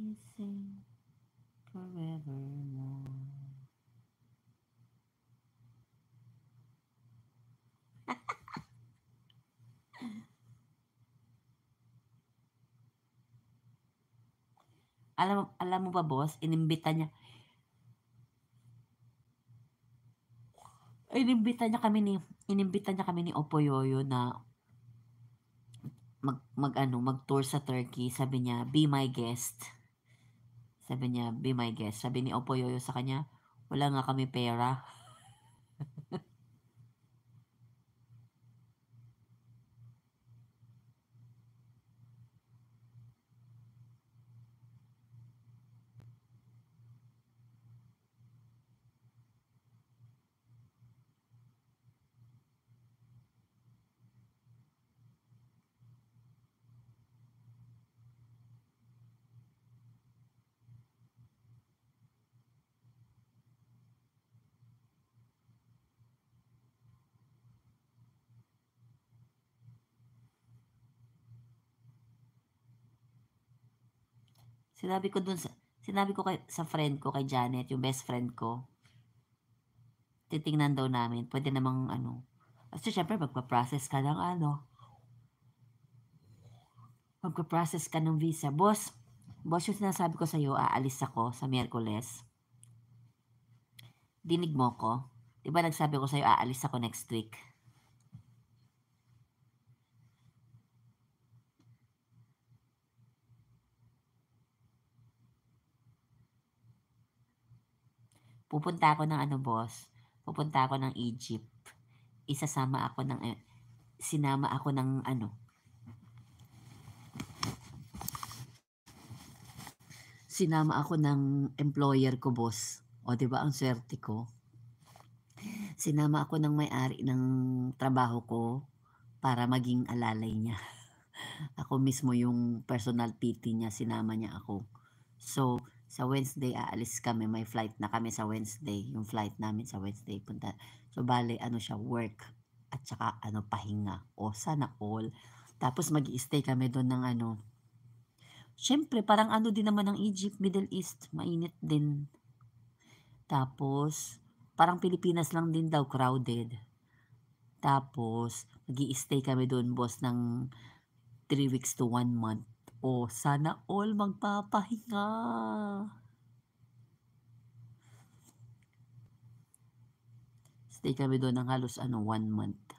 missing forevermore. Alam mo ba, boss, inimbita niya kami ni Opo Yoyo na mag-tour sa Turkey. Sabi niya, be my guest. Sabi ni Opo Yoyo sa kanya, wala nga kami pera. Sinabi ko sa friend ko, kay Janet, yung best friend ko, titingnan daw namin, pwede namang kasi syempre magpa-process ka ng visa. Boss, yung sinasabi ko sa'yo, aalis ako sa Miyerkules. Dinig mo ko? Diba nagsabi ko sa'yo, aalis ako next week? Pupunta ako ng boss? Pupunta ako ng Egypt. Sinama ako ng sinama ako ng employer ko, boss. O, diba ang swerte ko? Sinama ako ng may-ari ng trabaho ko para maging alalay niya. Ako mismo yung personal PT niya, sinama niya ako. So, sa Wednesday aalis kami, may flight na kami sa Wednesday. Yung flight namin sa Wednesday punta. So, bale, siya, work at saka pahinga. O, sana all. Tapos mag-i-stay kami doon ng syempre, parang din naman ng Egypt, Middle East, mainit din. Tapos, parang Pilipinas lang din daw, crowded. Tapos, mag-i-stay kami doon, boss, ng 3 weeks to 1 month. O, sana all magpapahinga. Stay kami doon ng halos 1 month.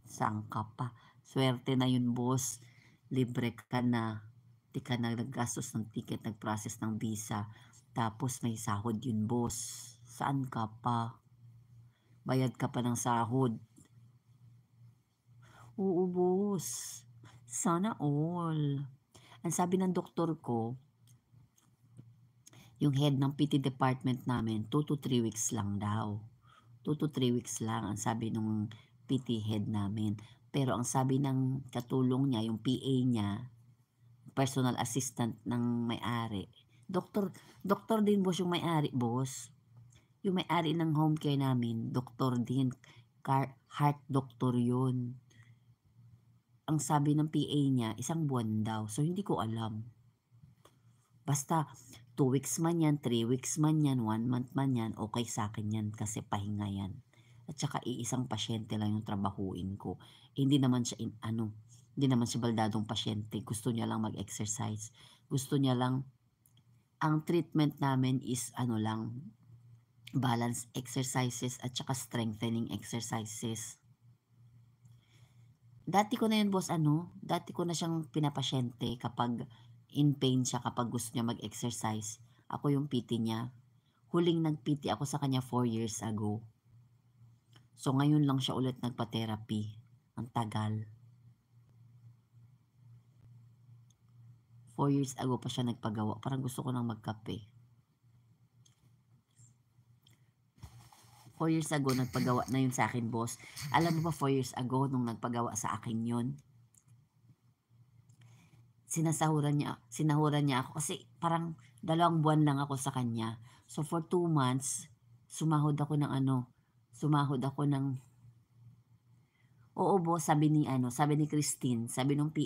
Saan ka pa? Swerte na yun, boss. Libre ka na. Di ka na naggastos ng ticket, nag-process ng visa. Tapos may sahod yun, boss. Saan ka pa? Bayad ka pa ng sahod. Oo, boss. Sana all. Ang sabi ng doktor ko, yung head ng PT department namin, 2 to 3 weeks lang daw. 2 to 3 weeks lang ang sabi nung PT head namin. Pero ang sabi ng katulong niya, yung PA niya, personal assistant ng may-ari. Doktor din, boss, yung may-ari, boss. Yung may-ari ng home care namin, doktor din. Heart doctor yun. Ang sabi ng PA niya, 1 buwan daw. So, hindi ko alam. Basta, 2 weeks man yan, 3 weeks man yan, 1 month man yan, okay sa akin yan kasi pahinga yan. At saka iisang pasyente lang yung trabahuin ko. Hindi naman siya hindi naman siya baldadong pasyente. Gusto niya lang mag-exercise. Gusto niya lang, ang treatment namin is lang, balance exercises at saka strengthening exercises. Dati ko na yun, boss, dati ko na siyang pinapasyente kapag in pain siya, kapag gusto niya mag-exercise. Ako yung PT niya. Huling nag-PT ako sa kanya 4 years ago. So, ngayon lang siya ulit nagpa-therapy. Ang tagal. 4 years ago pa siya nagpagawa. Parang gusto ko nang magkape. 4 years ago, nagpagawa na yun sa akin, boss. Alam mo ba, 4 years ago, nung nagpagawa sa akin yun, sinahuran niya ako kasi parang 2 buwan lang ako sa kanya. So, for 2 months, sumahod ako ng oo, boss, sabi ni Christine, sabi nung PA